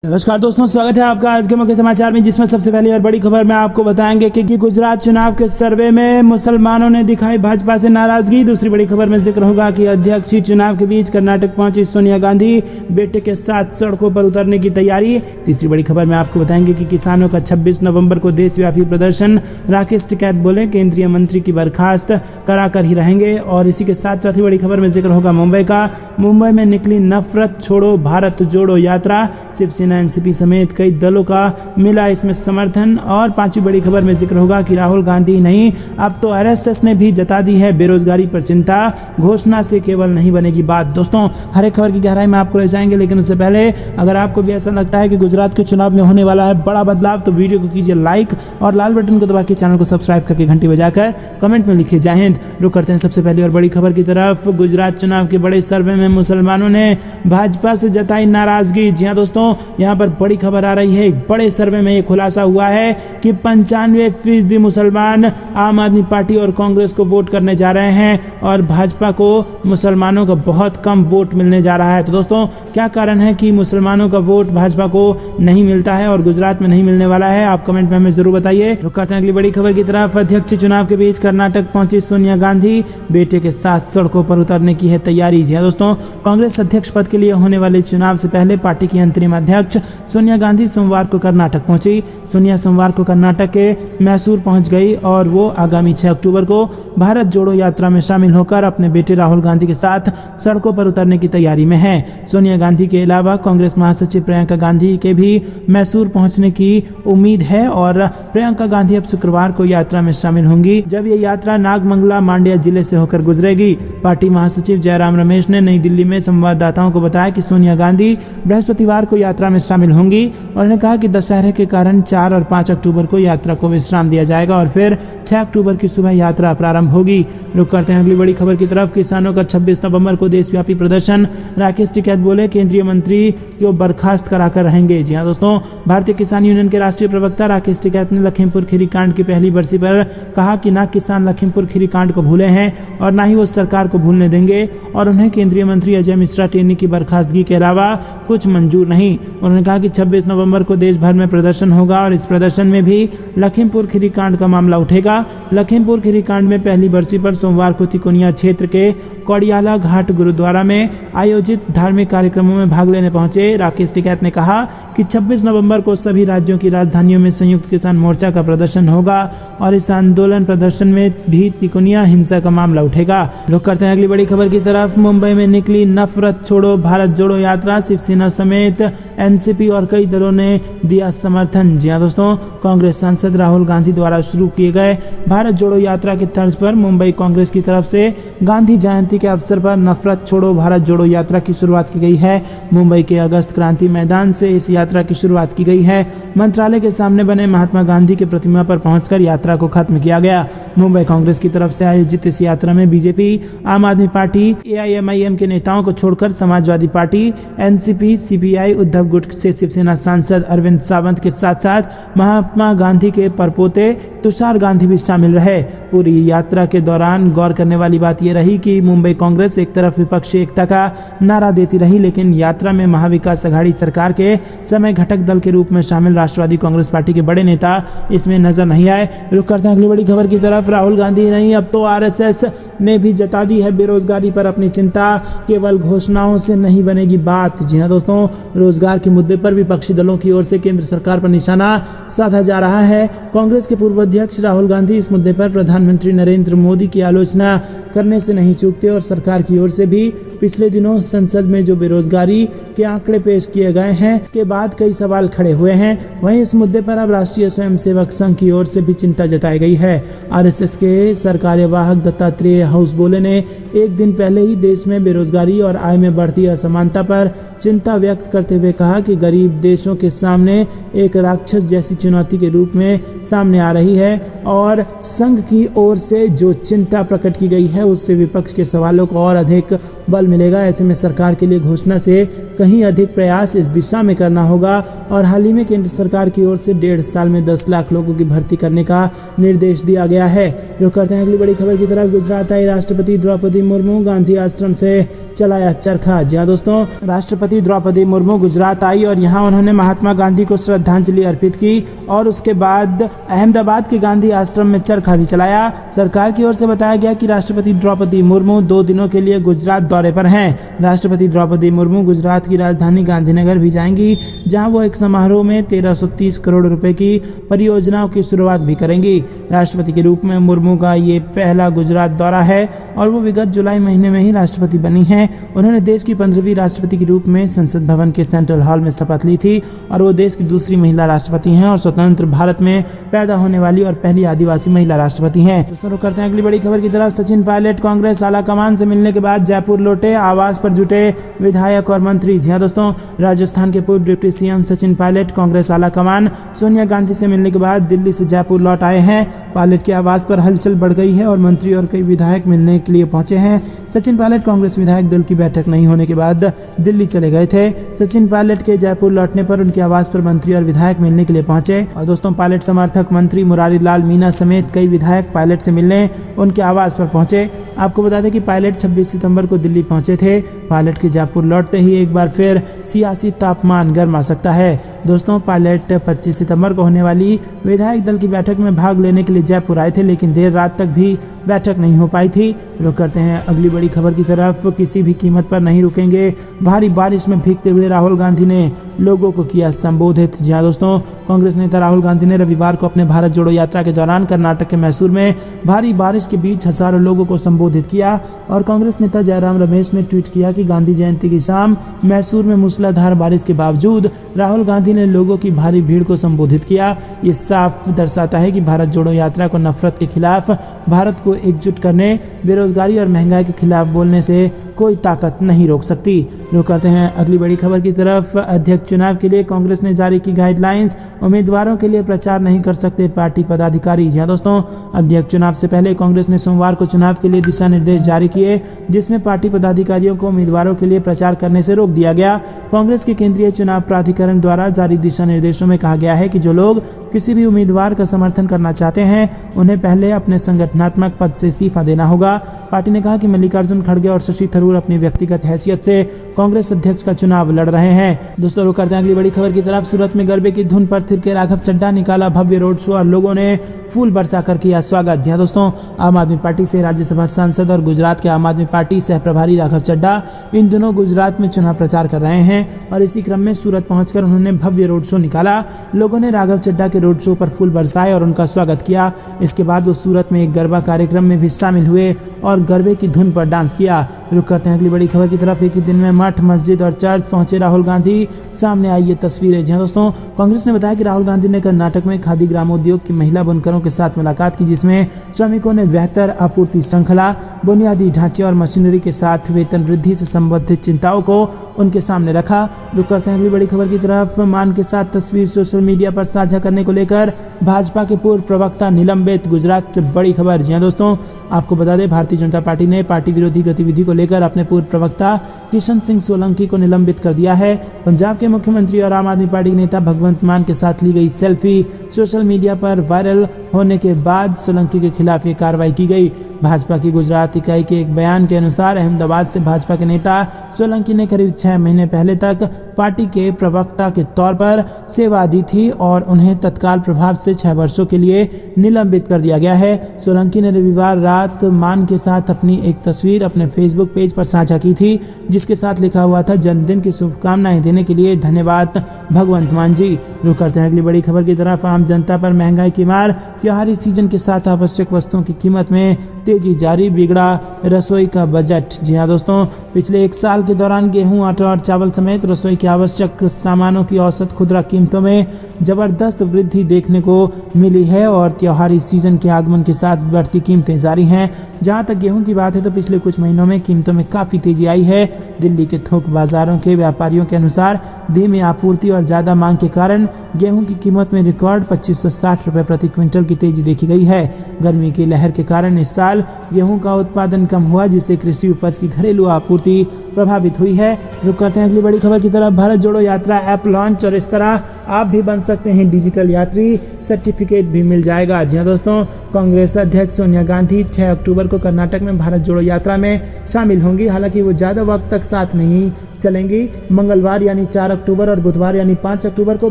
नमस्कार दोस्तों, स्वागत है आपका आज के मुख्य समाचार में, जिसमें सबसे पहली और बड़ी खबर में आपको बताएंगे कि गुजरात चुनाव के सर्वे में मुसलमानों ने दिखाई भाजपा से नाराजगी। दूसरी बड़ी खबर में जिक्र होगा कि अध्यक्षीय चुनाव के बीच कर्नाटक पहुंची सोनिया गांधी, बेटे के साथ सड़कों पर उतरने की तैयारी। तीसरी बड़ी खबर में आपको बताएंगे कि किसानों का 26 नवंबर को देशव्यापी प्रदर्शन, राकेश टिकैत बोले केंद्रीय मंत्री की बर्खास्त कराकर ही रहेंगे। और इसी के साथ चौथी बड़ी खबर में जिक्र होगा मुंबई में निकली नफरत छोड़ो भारत जोड़ो यात्रा, शिवसेना एनसीपी समेत कई दलों का मिला इसमें समर्थन। और पांचवी बड़ी खबर में जिक्र होगा कि राहुल गांधी नहीं, अब तो आरएसएस ने भी जता दी है बेरोजगारी पर चिंता, घोषणा से केवल नहीं बनेगी बात। दोस्तों, हर एक खबर की गहराई में आपको ले जाएंगे, लेकिन उससे पहले अगर आपको भी ऐसा लगता है कि गुजरात के चुनाव में होने वाला है बड़ा बदलाव, तो वीडियो को कीजिए लाइक और लाल बटन को दबा के चैनल को सब्सक्राइब करके घंटी बजाकर कमेंट में लिखिए जय हिंद। रुक करते हैं सबसे पहली और बड़ी खबर की तरफ। गुजरात चुनाव के बड़े सर्वे में मुसलमानों ने भाजपा से जताई नाराजगी। जी हाँ दोस्तों, यहाँ पर बड़ी खबर आ रही है। एक बड़े सर्वे में ये खुलासा हुआ है कि 95% मुसलमान आम आदमी पार्टी और कांग्रेस को वोट करने जा रहे हैं और भाजपा को मुसलमानों का बहुत कम वोट मिलने जा रहा है। तो दोस्तों, क्या कारण है कि मुसलमानों का वोट भाजपा को नहीं मिलता है और गुजरात में नहीं मिलने वाला है, आप कमेंट में हमें जरूर बताइए। रुक करते हैं अगली बड़ी खबर की तरफ। अध्यक्ष चुनाव के बीच कर्नाटक पहुंची सोनिया गांधी, बेटे के साथ सड़कों पर उतरने की है तैयारी। जी हाँ दोस्तों, कांग्रेस अध्यक्ष पद के लिए होने वाले चुनाव से पहले पार्टी की अंतरिम अध्यक्ष सोनिया गांधी सोमवार को कर्नाटक पहुंची। सोनिया सोमवार को कर्नाटक के मैसूर पहुंच गई और वो आगामी 6 अक्टूबर को भारत जोड़ो यात्रा में शामिल होकर अपने बेटे राहुल गांधी के साथ सड़कों पर उतरने की तैयारी में है। सोनिया गांधी के अलावा कांग्रेस महासचिव प्रियंका गांधी के भी मैसूर पहुंचने की उम्मीद है और प्रियंका गांधी अब शुक्रवार को यात्रा में शामिल होंगी, जब ये यात्रा नागमंगला मांड्या जिले से होकर गुजरेगी। पार्टी महासचिव जयराम रमेश ने नई दिल्ली में संवाददाताओं को बताया कि सोनिया गांधी बृहस्पतिवार को यात्रा में शामिल होंगी। उन्होंने कहा कि दशहरे के कारण 4 और 5 अक्टूबर को यात्रा को विश्राम दिया जाएगा और फिर 6 अक्टूबर की सुबह यात्रा प्रारंभ होगी। रुक करते हैं अगली बड़ी खबर की तरफ। किसानों का 26 नवंबर को देशव्यापी प्रदर्शन, राकेश टिकैत बोले केंद्रीय मंत्री को बर्खास्त कराकर रहेंगे। जी हाँ दोस्तों, भारतीय किसान यूनियन के राष्ट्रीय प्रवक्ता राकेश टिकैत ने लखीमपुर खीरी कांड की पहली बरसी पर कहा कि ना किसान लखीमपुर खीरी कांड को भूले हैं और ना ही वो सरकार को भूलने देंगे और उन्हें केंद्रीय मंत्री अजय मिश्रा टेनी की बर्खास्तगी के अलावा कुछ मंजूर नहीं। उन्होंने कहा कि 26 नवंबर को देश भर में प्रदर्शन होगा और इस प्रदर्शन में भी लखीमपुर खीरी कांड का मामला उठेगा। लखीमपुर खीरी कांड में पहली बरसी पर सोमवार को तिकोनिया क्षेत्र के कौड़ियाला घाट गुरुद्वारा में आयोजित धार्मिक कार्यक्रमों में भाग लेने पहुंचे राकेश टिकैत ने कहा कि 26 नवंबर को सभी राज्यों की राजधानियों में संयुक्त किसान मोर्चा का प्रदर्शन होगा और इस आंदोलन प्रदर्शन में भी तिकोनिया हिंसा का मामला उठेगा। रुक करते हैं अगली बड़ी खबर की तरफ। मुंबई में निकली नफरत छोड़ो भारत जोड़ो यात्रा, शिवसेना समेत एनसीपी और कई दलों ने दिया समर्थन। जी हाँ दोस्तों, कांग्रेस सांसद राहुल गांधी द्वारा शुरू किए गए भारत जोड़ो यात्रा की तर्ज पर मुंबई कांग्रेस की तरफ से गांधी जयंती के अवसर पर नफरत छोड़ो भारत जोड़ो यात्रा की शुरुआत की गई है। मुंबई के अगस्त क्रांति मैदान से इस यात्रा की शुरुआत की गई है। मंत्रालय के सामने बने महात्मा गांधी की प्रतिमा पर पहुंचकर यात्रा को खत्म किया गया। मुंबई कांग्रेस की तरफ से आयोजित इस यात्रा में बीजेपी, आम आदमी पार्टी, एआईएमआईएम के नेताओं को छोड़कर Samajwadi party, NCP, CPI, Uddhav गुट से शिवसेना सांसद अरविंद सावंत के साथ साथ महात्मा गांधी के परपोते तुषार गांधी भी शामिल रहे। पूरी यात्रा के दौरान गौर करने वाली बात यह रही कि मुंबई कांग्रेस एक तरफ विपक्षी एकता का नारा देती रही, लेकिन यात्रा में महाविकास अघाड़ी सरकार के समय घटक दल के रूप में शामिल राष्ट्रवादी कांग्रेस पार्टी के बड़े नेता इसमें नजर नहीं आए। रुक करते हैं अगली बड़ी खबर की तरफ। राहुल गांधी नहीं, अब तो आरएसएस ने भी जता दी है बेरोजगारी पर अपनी चिंता, केवल घोषणाओं से नहीं बनेगी बात। जी हाँ दोस्तों, रोजगार के मुद्दे पर विपक्षी दलों की ओर से केंद्र सरकार पर निशाना साधा जा रहा है। कांग्रेस के पूर्व अध्यक्ष राहुल गांधी इस मुद्दे पर प्रधानमंत्री नरेंद्र मोदी की आलोचना करने से नहीं चूकते और सरकार की ओर से भी पिछले दिनों संसद में जो बेरोजगारी के आंकड़े पेश किए गए हैं, इसके बाद कई सवाल खड़े हुए हैं। वहीं इस मुद्दे पर अब राष्ट्रीय स्वयंसेवक संघ की ओर से भी चिंता जताई गई है। आरएसएस के सरकार्यवाहक दत्तात्रेय हाउसबोले ने एक दिन पहले ही देश में बेरोजगारी और आय में बढ़ती असमानता पर चिंता व्यक्त करते हुए कहा कि गरीब देशों के सामने एक राक्षस जैसी चुनौती के रूप में सामने आ रही है और संघ की ओर से जो चिंता प्रकट की गई है उससे विपक्ष के सवालों को और अधिक बल मिलेगा। ऐसे में सरकार के लिए घोषणा से कहीं अधिक प्रयास इस दिशा में करना होगा और हाल ही में केंद्र सरकार की ओर से 1.5 साल में 10 लाख लोगों की भर्ती करने का निर्देश दिया गया है। रुक करते हैं अगली बड़ी खबर की तरफ। गुजरात आई राष्ट्रपति द्रौपदी मुर्मू गांधी आश्रम से चलाया चरखा। जी हाँ दोस्तों, राष्ट्रपति द्रौपदी मुर्मू गुजरात आई और यहाँ उन्होंने महात्मा गांधी को श्रद्धांजलि अर्पित की और उसके बाद अहमदाबाद के गांधी आश्रम में चरखा भी चलाया। सरकार की ओर से बताया गया कि राष्ट्रपति द्रौपदी मुर्मू 2 दिनों के लिए गुजरात दौरे पर हैं। राष्ट्रपति द्रौपदी मुर्मू गुजरात की राजधानी गांधीनगर भी जाएंगी, जहां वो एक समारोह में 1330 करोड़ रुपए की परियोजनाओं की शुरुआत भी करेंगी। राष्ट्रपति के रूप में मुर्मू का ये पहला गुजरात दौरा है और वो विगत जुलाई महीने में ही राष्ट्रपति बनी हैं। उन्होंने देश की 15वीं राष्ट्रपति के रूप में संसद भवन के सेंट्रल हॉल में शपथ ली थी और वो देश की दूसरी महिला राष्ट्रपति हैं और स्वतंत्र भारत में पैदा होने वाली और पहली आदिवासी महिला राष्ट्रपति हैं। दोस्तों रुक करते हैं अगली बड़ी खबर की तरफ। सचिन पायलट कांग्रेस आलाकमान से मिलने के बाद जयपुर लौटे, आवास पर जुटे विधायक और मंत्री। जी हाँ दोस्तों, राजस्थान के पूर्व डिप्टी सीएम सचिन पायलट कांग्रेस आलाकमान सोनिया गांधी से मिलने के बाद दिल्ली से जयपुर लौट आए हैं। पायलट के आवास पर हलचल बढ़ गई है और मंत्री और कई विधायक मिलने के लिए पहुंचे हैं। सचिन पायलट कांग्रेस विधायक दल की बैठक नहीं होने के बाद दिल्ली चले गए थे। सचिन पायलट के जयपुर लौटने पर उनके आवास पर मंत्री और विधायक मिलने के लिए पहुंचे और दोस्तों पायलट समर्थक मंत्री मुरारी लाल मीणा समेत कई विधायक पायलट से मिलने उनके आवास पर पहुंचे। आपको बता दें कि पायलट 26 सितंबर को दिल्ली पहुंचे थे। पायलट के जयपुर लौटते ही एक बार फिर सियासी तापमान गर्मा सकता है। दोस्तों पायलट 25 सितंबर को होने वाली विधायक दल की बैठक में भाग लेने के लिए जयपुर आए थे, लेकिन देर रात तक भी बैठक नहीं हो पाई थी। रुक करते हैं अगली बड़ी खबर की तरफ। किसी भी कीमत पर नहीं रुकेंगे, भारी बारिश में भीगते हुए राहुल गांधी ने लोगों को किया संबोधित। जी हाँ दोस्तों, कांग्रेस नेता राहुल गांधी ने रविवार को अपने भारत जोड़ो यात्रा के दौरान कर्नाटक के मैसूर में भारी बारिश के बीच हजारों लोगों को संबोधित किया और कांग्रेस नेता जयराम रमेश ने ट्वीट किया कि गांधी जयंती की शाम मैसूर में मूसलाधार बारिश के बावजूद राहुल गांधी ने लोगों की भारी भीड़ को संबोधित किया। ये साफ दर्शाता है कि भारत जोड़ो यात्रा को नफरत के खिलाफ, भारत को एकजुट करने, बेरोजगारी और महंगाई के खिलाफ बोलने से कोई ताकत नहीं रोक सकती। रुक करते हैं अगली बड़ी खबर की तरफ। अध्यक्ष चुनाव के लिए कांग्रेस ने जारी की गाइडलाइंस, उम्मीदवारों के लिए प्रचार नहीं कर सकते पार्टी पदाधिकारी। जी हाँ दोस्तों, अध्यक्ष चुनाव से पहले कांग्रेस ने सोमवार को चुनाव के लिए दिशा निर्देश जारी किए, जिसमें पार्टी पदाधिकारियों को उम्मीदवारों के लिए प्रचार करने से रोक दिया गया। कांग्रेस के केंद्रीय चुनाव प्राधिकरण द्वारा जारी दिशा निर्देशों में कहा गया है कि जो लोग किसी भी उम्मीदवार का समर्थन करना चाहते हैं उन्हें पहले अपने संगठनात्मक पद से इस्तीफा देना होगा। पार्टी ने कहा कि मल्लिकार्जुन खड़गे और शशि थरूर अपनी व्यक्तिगत हैसियत से कांग्रेस अध्यक्ष का चुनाव लड़ रहे हैं। दोस्तों रुक करते हैं अगली बड़ी खबर की तरफ। सूरत में गरबे की धुन पर थिरके राघव चड्ढा, निकाला भव्य रोड शो और लोगों ने फूल बरसा कर किया स्वागत। जी हाँ दोस्तों, आम आदमी पार्टी से राज्यसभा सांसद और गुजरात के आम आदमी पार्टी सह प्रभारी राघव चड्ढा इन दिनों गुजरात में चुनाव प्रचार कर रहे हैं और इसी क्रम में सूरत पहुंचकर उन्होंने भव्य रोड शो निकाला। लोगों ने राघव चड्ढा के रोड शो पर फूल बरसाए और उनका स्वागत किया। इसके बाद वो सूरत में एक गरबा कार्यक्रम में भी शामिल हुए और गरबे की धुन पर डांस किया। रुक करते हैं अगली बड़ी खबर की तरफ। एक ही दिन में मठ, मस्जिद और चर्च पहुंचे राहुल गांधी, सामने आई ये तस्वीरें। जी हाँ दोस्तों, कांग्रेस ने बताया कि राहुल गांधी ने कर्नाटक में खादी ग्रामोद्योग की महिला बुनकरों के साथ मुलाकात की, जिसमें श्रमिकों ने बेहतर आपूर्ति श्रृंखला, बुनियादी ढांचे और मशीनरी के साथ वेतन वृद्धि से संबंधित चिंताओं को उनके सामने रखा। रुक करते हैं अगली बड़ी खबर की तरफ। मान के साथ तस्वीर सोशल मीडिया पर साझा करने को लेकर भाजपा के पूर्व प्रवक्ता निलंबित, गुजरात से बड़ी खबर। जी हाँ दोस्तों, आपको बता दें भारतीय जनता पार्टी ने पार्टी विरोधी गतिविधि को लेकर अपने पूर्व प्रवक्ता किशन सिंह सोलंकी को निलंबित कर दिया है। पंजाब के मुख्यमंत्री और आम आदमी पार्टी नेता भगवंत मान के साथ ली गई सेल्फी सोशल मीडिया पर वायरल होने के बाद सोलंकी के खिलाफ ये कार्रवाई की गई। भाजपा की गुजरात इकाई के एक बयान के अनुसार अहमदाबाद से भाजपा के नेता सोलंकी ने करीब 6 महीने पहले तक पार्टी के प्रवक्ता के तौर पर सेवा दी थी और उन्हें तत्काल प्रभाव से 6 वर्षों के लिए निलंबित कर दिया गया है। सोलंकी ने रविवार रात मान के साथ अपनी एक तस्वीर अपने फेसबुक पेज पर साझा की थी, जिसके साथ लिखा हुआ था, जन्मदिन की शुभकामनाएं देने के लिए धन्यवाद भगवंत मान जी। रुक करते हैं अगली बड़ी खबर की तरफ। आम जनता पर महंगाई की मार, त्योहारी सीजन के साथ आवश्यक वस्तुओं की कीमत में तेजी जारी, बिगड़ा रसोई का बजट। जी हाँ दोस्तों, पिछले 1 साल के दौरान गेहूं, आटा और चावल समेत रसोई के आवश्यक सामानों की औसत खुदरा कीमतों में जबरदस्त वृद्धि देखने को मिली है और त्योहारी सीजन के आगमन के साथ बढ़ती कीमतें जारी हैं। जहां तक गेहूं की बात है तो पिछले कुछ महीनों में कीमतों में काफ़ी तेजी आई है। दिल्ली के थोक बाजारों के व्यापारियों के अनुसार धीमी आपूर्ति और ज़्यादा मांग के कारण गेहूं की कीमत में रिकॉर्ड 2560 रुपये प्रति क्विंटल की तेजी देखी गई है। गर्मी की लहर के कारण इस साल गेहूं का उत्पादन कम हुआ, जिससे कृषि उपज की घरेलू आपूर्ति प्रभावित हुई है। रुक करते हैं अगली बड़ी खबर की तरफ। भारत जोड़ो यात्रा ऐप लॉन्च और इस तरह आप भी बन सकते हैं डिजिटल यात्री, सर्टिफिकेट भी मिल जाएगा। जी हाँ दोस्तों, कांग्रेस अध्यक्ष सोनिया गांधी 6 अक्टूबर को कर्नाटक में भारत जोड़ो यात्रा में शामिल होंगी। हालांकि वो ज़्यादा वक्त तक साथ नहीं चलेंगी। मंगलवार यानी 4 अक्टूबर और बुधवार यानी 5 अक्टूबर को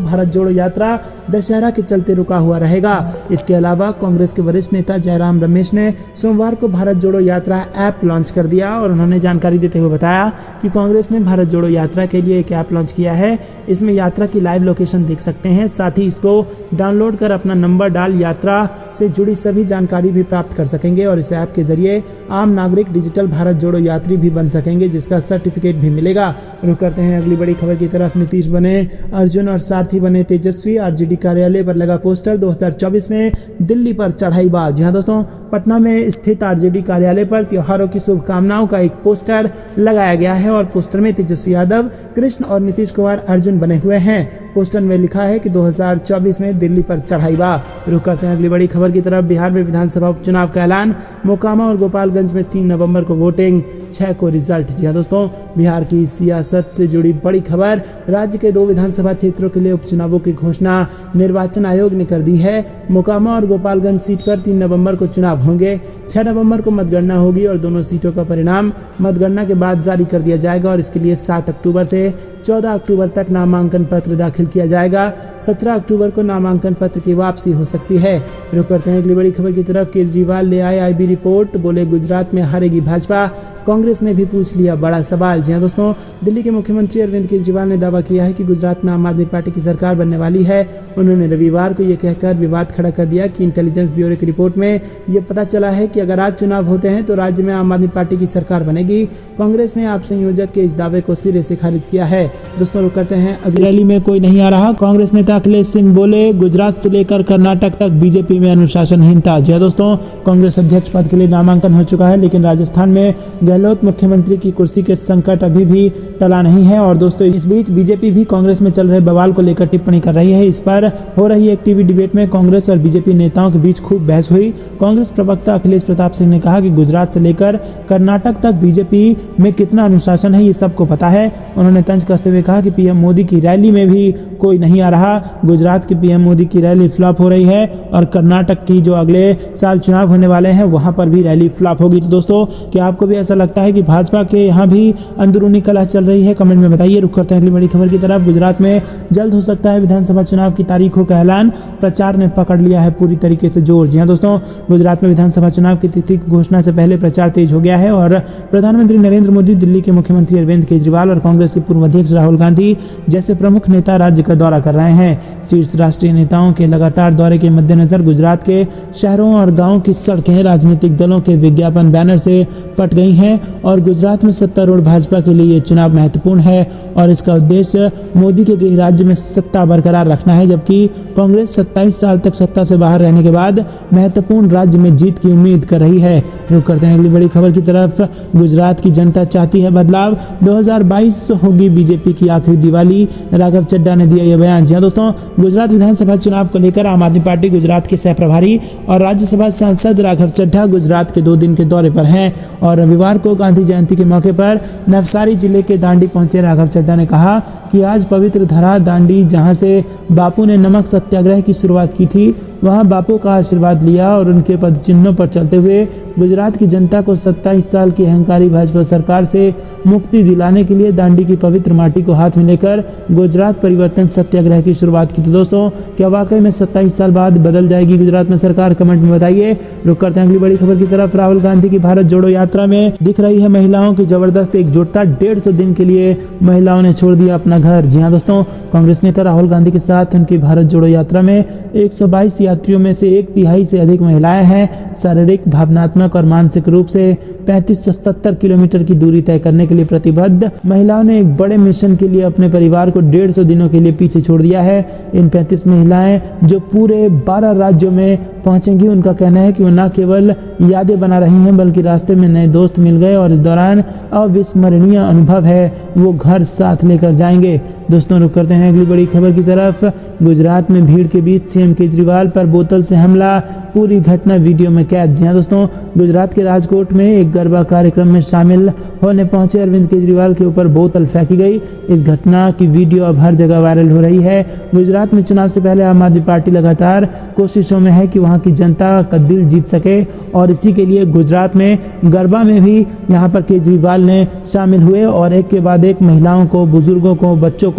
भारत जोड़ो यात्रा दशहरा के चलते रुका हुआ रहेगा। इसके अलावा कांग्रेस के वरिष्ठ नेता जयराम रमेश ने सोमवार को भारत जोड़ो यात्रा ऐप लॉन्च कर दिया और उन्होंने जानकारी देते हुए बताया कि कांग्रेस ने भारत जोड़ो यात्रा के लिए एक ऐप लॉन्च किया है। इसमें यात्रा की लाइव लोकेशन देख सकते हैं, साथ ही इसको डाउनलोड कर अपना नंबर डाल यात्रा से जुड़ी सभी जानकारी भी प्राप्त कर सकेंगे और इस ऐप के जरिए आम नागरिक डिजिटल भारत जोड़ो यात्री भी बन सकेंगे, जिसका सर्टिफिकेट भी मिलेगा। रुक करते हैं अगली बड़ी खबर की तरफ। नीतीश बने अर्जुन और सारथी बने तेजस्वी, आरजेडी कार्यालय पर लगा पोस्टर। 2024 में दिल्ली पर चढ़ाई बाज। जी हाँ दोस्तों, पटना में स्थित आरजेडी कार्यालय पर त्योहारों की शुभकामनाओं का एक पोस्टर लगाया गया है और पोस्टर में तेजस्वी यादव, कृष्ण और नीतीश कुमार अर्जुन बने हुए हैं। पोस्टर में लिखा है कि 2024 में दिल्ली पर चढ़ाई बा। रुक करते हैं अगली बड़ी खबर की तरफ। बिहार में विधानसभा उपचुनाव का ऐलान। मोकामा और गोपालगंज में 3 नवंबर को वोटिंग, 6 को रिजल्ट। जी हाँ दोस्तों, बिहार की सियासत से जुड़ी बड़ी खबर। राज्य के 2 विधानसभा क्षेत्रों के लिए उपचुनावों की घोषणा निर्वाचन आयोग ने कर दी है। मोकामा और गोपालगंज सीट पर 3 नवंबर को चुनाव होंगे। 6 नवंबर को मतगणना होगी और दोनों सीटों का परिणाम मतगणना के बाद जारी कर दिया जाएगा और इसके लिए 7 अक्टूबर से 14 अक्टूबर तक नामांकन पत्र दाखिल किया जाएगा। 17 अक्टूबर को नामांकन पत्र की वापसी हो सकती है। रुक करते हैं अगली बड़ी खबर की तरफ। केजरीवाल ले आए आईबी रिपोर्ट, बोले गुजरात में हारेगी भाजपा। कांग्रेस ने भी पूछ लिया बड़ा सवाल। जी हाँ दोस्तों, दिल्ली के मुख्यमंत्री अरविंद केजरीवाल ने दावा किया है कि गुजरात में आम आदमी पार्टी की सरकार बनने वाली है। उन्होंने रविवार को यह कहकर विवाद खड़ा कर दिया कि इंटेलिजेंस ब्यूरो की रिपोर्ट में यह पता चला है कि अगर आज चुनाव होते हैं तो राज्य में आम आदमी पार्टी की सरकार बनेगी। कांग्रेस ने आप संयोजक के इस दावे को सिरे से खारिज किया है। दोस्तों रुक करते हैं अगली रैली में कोई नहीं आ रहा। कांग्रेस नेता अखिलेश सिंह बोले गुजरात से लेकर कर्नाटक तक बीजेपी में अनुशासनहीनता। जी दोस्तों, कांग्रेस अध्यक्ष पद के लिए नामांकन हो चुका है, लेकिन राजस्थान में गहलोत मुख्यमंत्री की कुर्सी के संकट अभी भी टला नहीं है। और दोस्तों, इस बीच बीजेपी भी कांग्रेस में चल रहे बवाल को लेकर टिप्पणी कर रही है। इस पर हो रही एक टीवी डिबेट में कांग्रेस और बीजेपी नेताओं के बीच खूब बहस हुई। कांग्रेस प्रवक्ता अखिलेश प्रताप सिंह ने कहा कि गुजरात से लेकर कर्नाटक तक बीजेपी में कितना अनुशासन है ये सबको पता है। उन्होंने तंज कसते हुए कहा कि पीएम मोदी की रैली में भी कोई नहीं आ रहा। गुजरात की पीएम मोदी की रैली फ्लॉप हो रही है और कर्नाटक की जो अगले साल चुनाव होने वाले हैं वहां पर भी रैली फ्लॉप होगी। तो दोस्तों, क्या आपको भी ऐसा लगता है कि भाजपा के यहाँ भी अंदरूनी कलह चल रही है? कमेंट में बताइए। रुक करते हैं अगली बड़ी खबर की तरफ। गुजरात में जल्द हो सकता है विधानसभा चुनाव की तारीखों का ऐलान। प्रचार ने पकड़ लिया है पूरी तरीके से जोर। जी हाँ दोस्तों, गुजरात में विधानसभा चुनाव की तिथि की घोषणा से पहले प्रचार तेज हो गया है और प्रधानमंत्री नरेंद्र मोदी, दिल्ली के मुख्यमंत्री अरविंद केजरीवाल और कांग्रेस के पूर्व अध्यक्ष राहुल गांधी जैसे प्रमुख नेता राज्य का दौरा कर रहे हैं। शीर्ष राष्ट्रीय नेताओं के लगातार दौरे के मद्देनजर गुजरात के शहरों और गांवों की सड़कें राजनीतिक दलों के विज्ञापन बैनर से पट गई हैं और गुजरात में सत्तारूढ़ भाजपा के लिए ये चुनाव महत्वपूर्ण है और इसका उद्देश्य मोदी के गृह राज्य में सत्ता बरकरार रखना है, जबकि कांग्रेस 27 साल तक सत्ता से बाहर रहने के बाद महत्वपूर्ण राज्य में जीत की उम्मीद कर रही है। रुक करते हैं अगली बड़ी खबर की तरफ। गुजरात की जनता चाहती है बदलाव। 2022 होगी बीजेपी की आखिरी दिवाली, राघव चड्ढा ने दिया यह बयान। जी हाँ दोस्तों, गुजरात विधानसभा चुनाव को लेकर आम आदमी पार्टी गुजरात के सह प्रभारी और राज्यसभा सांसद राघव चड्ढा गुजरात के 2 दिन के दौरे पर हैं और रविवार को गांधी जयंती के मौके पर नवसारी जिले के दांडी पहुंचे राघव चड्ढा ने कहा कि आज पवित्र धरा दांडी, जहां से बापू ने नमक सत्याग्रह की शुरुआत की थी, वहां बापू का आशीर्वाद लिया और उनके पद चिन्हों पर चलते हुए गुजरात की जनता को 27 साल की अहंकारी भाजपा सरकार से मुक्ति दिलाने के लिए दांडी की पवित्र माटी को हाथ में लेकर गुजरात परिवर्तन सत्याग्रह की शुरुआत की। तो दोस्तों, क्या वाकई में 27 साल बाद बदल जाएगी गुजरात में सरकार? कमेंट में बताइए। रुक करते हैं अगली बड़ी खबर की तरफ। राहुल गांधी की भारत जोड़ो यात्रा में दिख रही है महिलाओं की जबरदस्त एकजुटता। 150 दिन के लिए महिलाओं ने छोड़ दिया अपना घर। जी हाँ दोस्तों, कांग्रेस नेता राहुल गांधी के साथ उनकी भारत जोड़ो यात्रा में 122 यात्रियों में से 1/3 से अधिक महिलाएं हैं। शारीरिक, भावनात्मक और मानसिक रूप से 35 से 70 किलोमीटर की दूरी तय करने के लिए प्रतिबद्ध महिलाओं ने एक बड़े मिशन के लिए अपने परिवार को 150 दिनों के लिए पीछे छोड़ दिया है। इन 35 महिलाएं जो पूरे 12 राज्यों में पहुंचेंगी, उनका कहना है कि वो न केवल यादें बना रही हैं बल्कि रास्ते में नए दोस्त मिल गए और इस दौरान अविस्मरणीय अनुभव है वो घर साथ लेकर जाएंगे। दोस्तों रुक करते हैं अगली बड़ी खबर की तरफ। गुजरात में भीड़ के बीच सीएम केजरीवाल पर बोतल से हमला, पूरी घटना वीडियो में कैद। जी हाँ दोस्तों, गुजरात के राजकोट में एक गरबा कार्यक्रम में शामिल होने पहुंचे अरविंद केजरीवाल के ऊपर बोतल फेंकी गई। इस घटना की वीडियो अब हर जगह वायरल हो रही है। गुजरात में चुनाव से पहले आम आदमी पार्टी लगातार कोशिशों में है कि वहां की जनता का दिल जीत सके और इसी के लिए गुजरात में गरबा में भी यहां पर केजरीवाल ने शामिल हुए और एक के बाद एक महिलाओं को, बुजुर्गों को, बच्चों को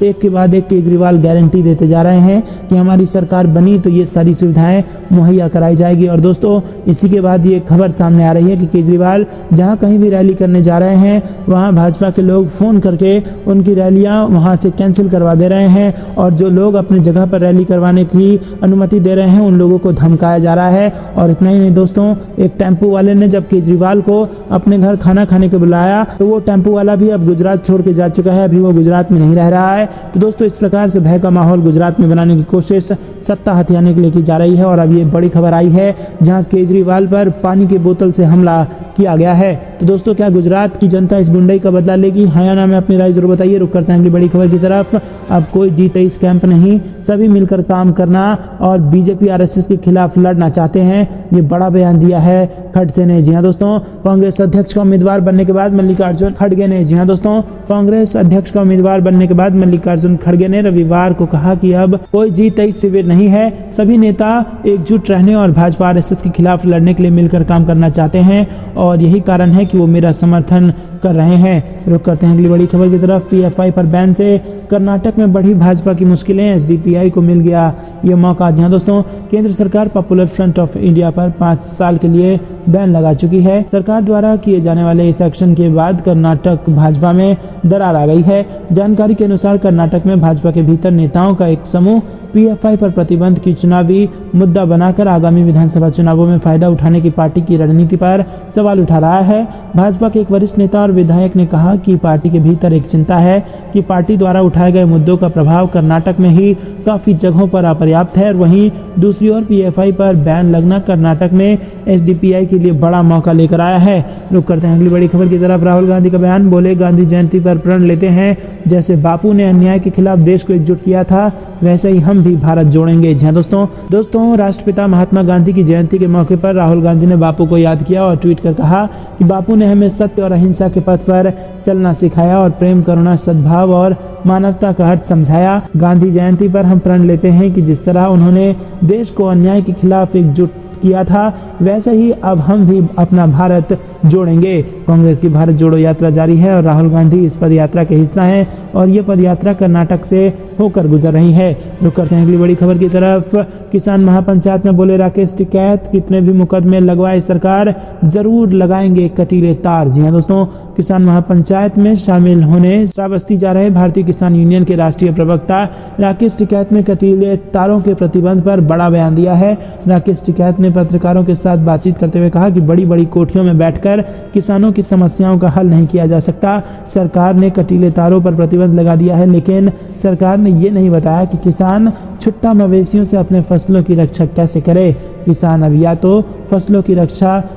एक के बाद एक केजरीवाल गारंटी देते जा रहे हैं कि हमारी सरकार बनी तो ये सारी सुविधाएं मुहैया कराई जाएगी। और दोस्तों इसी के बाद ये खबर सामने आ रही है कि केजरीवाल जहां कहीं भी रैली करने जा रहे हैं वहां भाजपा के लोग फोन करके उनकी रैलियां वहां से कैंसिल करवा दे रहे हैं और जो लोग अपनी जगह पर रैली करवाने की अनुमति दे रहे हैं उन लोगों को धमकाया जा रहा है। और इतना ही नहीं दोस्तों, एक टेम्पो वाले ने जब केजरीवाल को अपने घर खाना खाने के बुलाया तो वो टेम्पो वाला भी अब गुजरात छोड़ के जा चुका है, अभी वो गुजरात में नहीं रह रहा है। तो दोस्तों इस प्रकार से भय का माहौल गुजरात में बनाने की कोशिश सत्ता हथियाने के लिए की जा रही है। और अब ये बड़ी खबर आई है जहां केजरीवाल पर पानी की बोतल से हमला किया गया है। तो दोस्तों क्या गुजरात की जनता इस गुंडई का बदला लेगी? हाँ या ना में अपनी राय जरूर बताइए। रुक करते हैं अगली बड़ी खबर की तरफ। अब कोई जीते इस कैंप नहीं, सभी मिलकर काम करना और बीजेपी आरएसएस के खिलाफ लड़ना चाहते हैं, ये बड़ा बयान दिया है खड़से ने। जी हाँ दोस्तों, कांग्रेस अध्यक्ष का उम्मीदवार बनने के बाद मल्लिकार्जुन खड़गे ने जी हाँ दोस्तों कांग्रेस अध्यक्ष का उम्मीदवार बनने के बाद मल्लिकार्जुन खड़गे ने रविवार को कहा कि अब कोई जीत तेईस शिविर नहीं है, सभी नेता एकजुट रहने और भाजपा आरएसएस के खिलाफ लड़ने के लिए मिलकर काम करना चाहते हैं और यही कारण है कि वो मेरा समर्थन कर रहे हैं। रुक करते हैं अगली बड़ी खबर की तरफ। पीएफआई पर बैन से कर्नाटक में बढ़ी भाजपा की मुश्किलें, एसडीपीआई को मिल गया ये मौका। जहां दोस्तों केंद्र सरकार पॉपुलर फ्रंट ऑफ इंडिया पर 5 साल के लिए बैन लगा चुकी है। सरकार द्वारा किए जाने वाले इस एक्शन के बाद कर्नाटक भाजपा में दरार आ गई है। जानकारी के अनुसार कर्नाटक में भाजपा के भीतर नेताओं का एक समूह पीएफआई पर प्रतिबंध की चुनावी मुद्दा बनाकर आगामी विधानसभा चुनावों में फायदा उठाने की पार्टी की रणनीति पर सवाल उठा रहा है। भाजपा के एक वरिष्ठ नेता और विधायक ने कहा कि पार्टी के भीतर एक चिंता है कि पार्टी द्वारा उठाए गए मुद्दों का प्रभाव कर्नाटक में ही काफी जगहों पर अपर्याप्त है और वहीं दूसरी ओर पीएफआई पर बैन लगना कर्नाटक में एसडीपीआई के लिए बड़ा मौका लेकर आया है। रुक करते हैं अगली बड़ी खबर की तरफ। राहुल गांधी का बयान, बोले गांधी जयंती पर प्रण लेते हैं, जैसे बापू ने अन्याय के खिलाफ देश को एकजुट किया था वैसे ही हम भी भारत जोड़ेंगे। जी दोस्तों राष्ट्रपिता महात्मा गांधी की जयंती के मौके पर राहुल गांधी ने बापू को याद किया और ट्वीट कर कहा कि बापू ने हमें सत्य और अहिंसा के पथ पर चलना सिखाया और प्रेम, करुणा, सद्भाव और मानवता का अर्थ समझाया। गांधी जयंती पर हम प्रण लेते हैं कि जिस तरह उन्होंने देश को अन्याय के खिलाफ एकजुट किया था वैसे ही अब हम भी अपना भारत जोड़ेंगे। कांग्रेस की भारत जोड़ो यात्रा जारी है और राहुल गांधी इस पद यात्रा के हिस्सा हैं और ये पद यात्रा कर्नाटक से होकर गुजर रही है। रुक करते हैं अगली बड़ी खबर की तरफ। किसान महापंचायत में बोले राकेश टिकैत, कितने भी मुकदमे लगवाए सरकार जरूर लगाएंगे कटीले तार। जी हाँ दोस्तों, किसान महापंचायत में शामिल होने श्रावस्ती जा रहे भारतीय किसान यूनियन के राष्ट्रीय प्रवक्ता राकेश टिकैत ने कटीले तारों के प्रतिबंध पर बड़ा बयान दिया है। राकेश टिकैत ने पत्रकारों के साथ बातचीत करते हुए कहा कि बड़ी बड़ी कोठियों में बैठकर किसानों की समस्याओं का हल नहीं किया जा सकता। सरकार ने कटीले तारों पर प्रतिबंध लगा दिया है लेकिन सरकार ने ये नहीं बताया कि किसान छुट्टा मवेशियों से अपने फसलों की रक्षा कैसे करे। किसान अब या तो फसलों की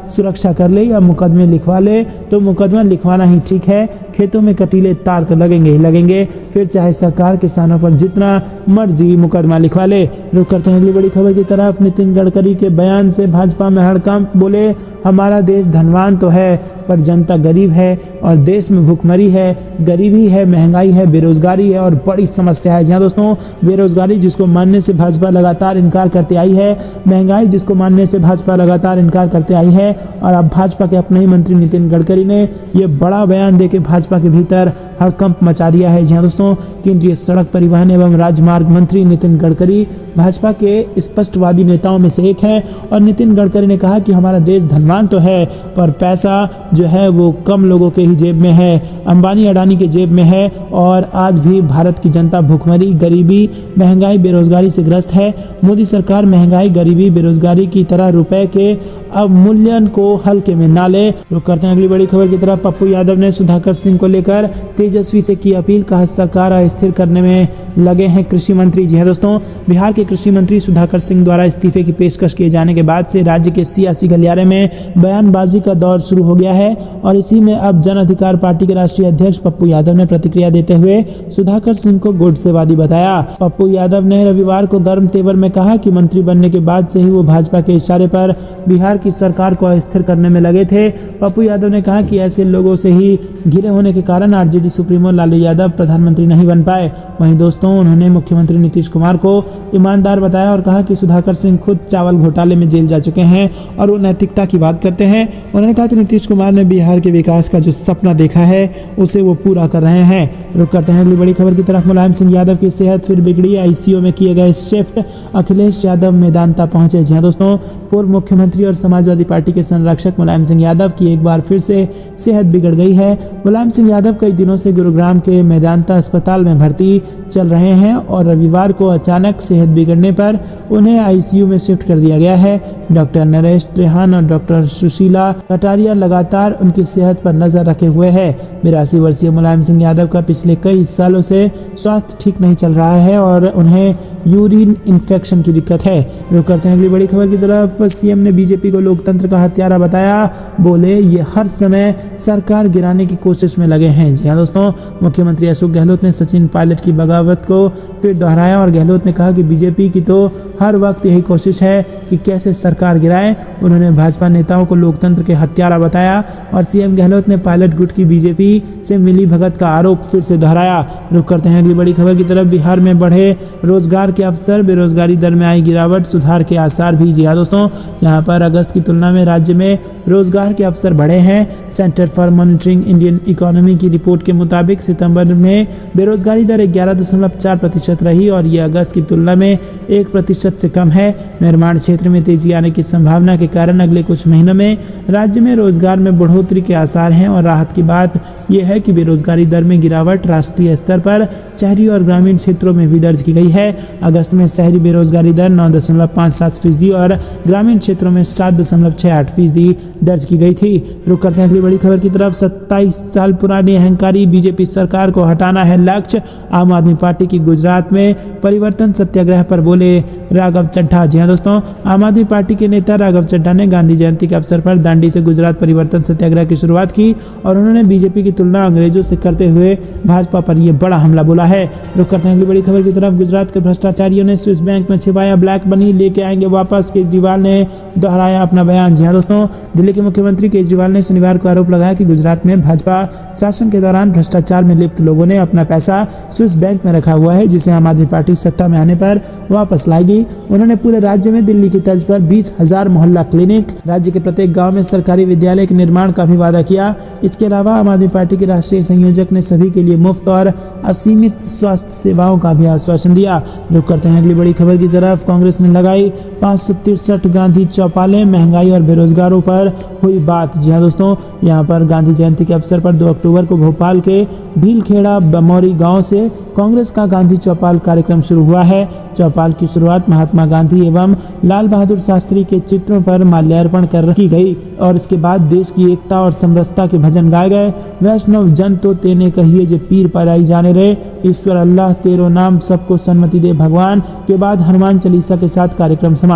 सुरक्षा कर ले या मुकदमे लिखवा ले, तो मुकदमा लिखवाना ही ठीक है। खेतों में कटीले तार तो लगेंगे ही लगेंगे, फिर चाहे सरकार किसानों पर जितना मर्जी मुकदमा लिखवा ले। रुक करते हैं अगली बड़ी खबर की तरफ। नितिन गडकरी के बयान से भाजपा में हड़कंप, बोले हमारा देश धनवान तो है पर जनता गरीब है और देश में भूखमरी है, गरीबी है, महंगाई है, बेरोजगारी है और बड़ी समस्या है। जहाँ दोस्तों बेरोजगारी जिसको मानने से भाजपा लगातार इनकार करते आई है, महंगाई जिसको मानने से भाजपा लगातार इनकार करते आई है और अब भाजपा के अपने ही मंत्री नितिन गडकरी ने ये बड़ा बयान देके भाजपा के भीतर हड़कंप मचा दिया है। जहाँ दोस्तों केंद्रीय सड़क परिवहन एवं राजमार्ग मंत्री नितिन गडकरी भाजपा के स्पष्टवादी नेताओं में से एक है और नितिन गडकरी ने कहा कि हमारा देश धनवान तो है पर पैसा जो है वो कम लोगों के ही जेब में है, अंबानी अडानी के जेब में है और आज भी भारत की जनता भूखमरी, गरीबी, महंगाई, बेरोजगारी से ग्रस्त है। मोदी सरकार महंगाई, गरीबी, बेरोजगारी की तरह रुपए के अवमूल्यन को हल्के में ना ले। रुक करते हैं अगली बड़ी खबर की तरफ। पप्पू यादव ने सुधाकर सिंह को लेकर तेजस्वी से की अपील, कहा सरकार अस्थिर करने में लगे हैं कृषि मंत्री। जी हाँ दोस्तों, बिहार के कृषि मंत्री सुधाकर सिंह द्वारा इस्तीफे की पेशकश किए जाने के बाद से राज्य के सियासी गलियारे में बयानबाजी का दौर शुरू हो गया है और इसी में अब जन अधिकार पार्टी के राष्ट्रीय अध्यक्ष पप्पू यादव ने प्रतिक्रिया देते हुए सुधाकर सिंह को गुटसेवादी बताया। पप्पू यादव ने रविवार को गर्म तेवर में कहा कि मंत्री बनने के बाद से ही वो भाजपा के इशारे पर बिहार की सरकार को अस्थिर करने में लगे थे। पप्पू यादव ने कहा कि ऐसे लोगों से ही घिरे होने के कारण आरजेडी सुप्रीमो लालू यादव प्रधानमंत्री नहीं बन पाए। वहीं दोस्तों, उन्होंने मुख्यमंत्री नीतीश कुमार को ईमानदार बताया और कहा कि सुधाकर सिंह खुद चावल घोटाले में जेल जा चुके हैं और वो नैतिकता की बात करते हैं। उन्होंने कहा कि नीतीश कुमार ने बिहार के विकास का जो सपना देखा है उसे वो पूरा कर रहे हैं। रुक करते हैं अगली बड़ी खबर की तरफ। मुलायम सिंह यादव की सेहत फिर बिगड़ी, आईसीयू में किए गए शिफ्ट, अखिलेश यादव मेदांता पहुंचे। जी हाँ दोस्तों, पूर्व मुख्यमंत्री और समाजवादी पार्टी के संरक्षक मुलायम सिंह यादव की एक बार फिर से सेहत बिगड़ गई है। मुलायम सिंह यादव कई दिनों से गुरुग्राम के मेदांता अस्पताल में भर्ती चल रहे हैं और रविवार को अचानक सेहत बिगड़ने पर उन्हें आईसीयू में शिफ्ट कर दिया गया है। डॉक्टर नरेश त्रेहान और डॉक्टर सुशीला कटारिया लगातार उनकी सेहत पर नजर रखे हुए हैं। 82 वर्षीय मुलायम सिंह यादव का पिछले कई सालों से स्वास्थ्य ठीक नहीं चल रहा है और उन्हें यूरिन इन्फेक्शन की दिक्कत है। रुक करते हैं अगली बड़ी खबर की तरफ। सीएम ने बीजेपी को लोकतंत्र का हत्यारा बताया, बोले ये हर समय सरकार गिराने की कोशिश में लगे हैं। जी हाँ दोस्तों, मुख्यमंत्री अशोक गहलोत ने सचिन पायलट की बगावत को फिर दोहराया और गहलोत ने कहा कि बीजेपी की तो हर वक्त यही कोशिश है कि कैसे सरकार गिराएं। उन्होंने भाजपा नेताओं को लोकतंत्र के हत्यारा बताया और सीएम गहलोत ने पायलट गुट की बीजेपी से मिली भगत का आरोप फिर से दोहराया। रुक करते हैं अगली बड़ी खबर की तरफ। बिहार में बढ़े रोजगार के अवसर, बेरोजगारी दर में आई गिरावट, सुधार के आसार भी। जी हाँ दोस्तों, यहाँ पर अगस्त की तुलना में राज्य में रोजगार के अवसर बढ़े हैं। Centre for monitoring Indian economy की रिपोर्ट के मुताबिक सितंबर में बेरोजगारी दर 11.4% रही और ये अगस्त की तुलना में 1% से कम है। निर्माण क्षेत्र में तेजी आने की संभावना के कारण अगले कुछ महीनों में राज्य में रोजगार में बढ़ोतरी के आसार हैं और राहत की बात यह है कि बेरोजगारी दर में गिरावट राष्ट्रीय स्तर पर शहरी और ग्रामीण क्षेत्रों में भी दर्ज की गई है। अगस्त में शहरी बेरोजगारी दर 9.57% और ग्रामीण क्षेत्रों में 7.68% दर्ज की गई थी। रुक करते हैं अगली बड़ी खबर की तरफ। 27 साल पुरानी अहंकारी बीजेपी सरकार को हटाना है लक्ष्य, आम आदमी पार्टी की गुजरात में परिवर्तन सत्याग्रह पर बोले राघव चड्ढा। जी हाँ दोस्तों, आम आदमी पार्टी के नेता राघव चड्ढा ने गांधी जयंती के अवसर पर दांडी से गुजरात परिवर्तन सत्याग्रह की शुरुआत की और उन्होंने बीजेपी की तुलना अंग्रेजों से करते हुए भाजपा पर यह बड़ा हमला बोला है। रुक करते हैं अगली बड़ी खबर की तरफ। गुजरात के भ्रष्टाचारियों ने स्विस बैंक में छिपाया ब्लैक मनी, लेके आएंगे वापस, केजरीवाल ने दोहराया अपना बयान। जी हाँ दोस्तों, दिल्ली के मुख्यमंत्री केजरीवाल ने शनिवार को आरोप लगाया कि गुजरात में भाजपा शासन के दौरान भ्रष्टाचार में लिप्त लोगों ने अपना पैसा स्विस बैंक में रखा हुआ है, जिसे आम आदमी पार्टी सत्ता में आने पर वापस लाएगी। उन्होंने पूरे राज्य में दिल्ली की तर्ज पर 20,000 मोहल्ला क्लिनिक, राज्य के प्रत्येक गांव में सरकारी विद्यालय के निर्माण का भी वादा किया। इसके अलावा आम आदमी पार्टी के राष्ट्रीय संयोजक ने सभी के लिए मुफ्त और असीमित स्वास्थ्य सेवाओं का भी आश्वासन दिया। रुक करते हैं अगली बड़ी खबर की तरफ। कांग्रेस ने लगाई 563 गांधी चौपालें, महंगाई और बेरोजगारों पर हुई बात। जी हाँ दोस्तों, यहाँ पर गांधी जयंती के अवसर पर 2 अक्टूबर को भोपाल के भीलखेड़ा बमौरी गांव से कांग्रेस का गांधी चौपाल कार्यक्रम शुरू हुआ है। चौपाल की शुरुआत महात्मा गांधी एवं लाल बहादुर शास्त्री के चित्रों पर माल्यार्पण कर की गई और इसके बाद देश की एकता और समरसता के भजन गाए गए। वैष्णव जन तो तेने कहिए जे पीर पर आई जाने रे, ईश्वर अल्लाह तेरो नाम सबको सन्मति दे भगवान के बाद हनुमान चालीसा के साथ कार्यक्रम समाप्त।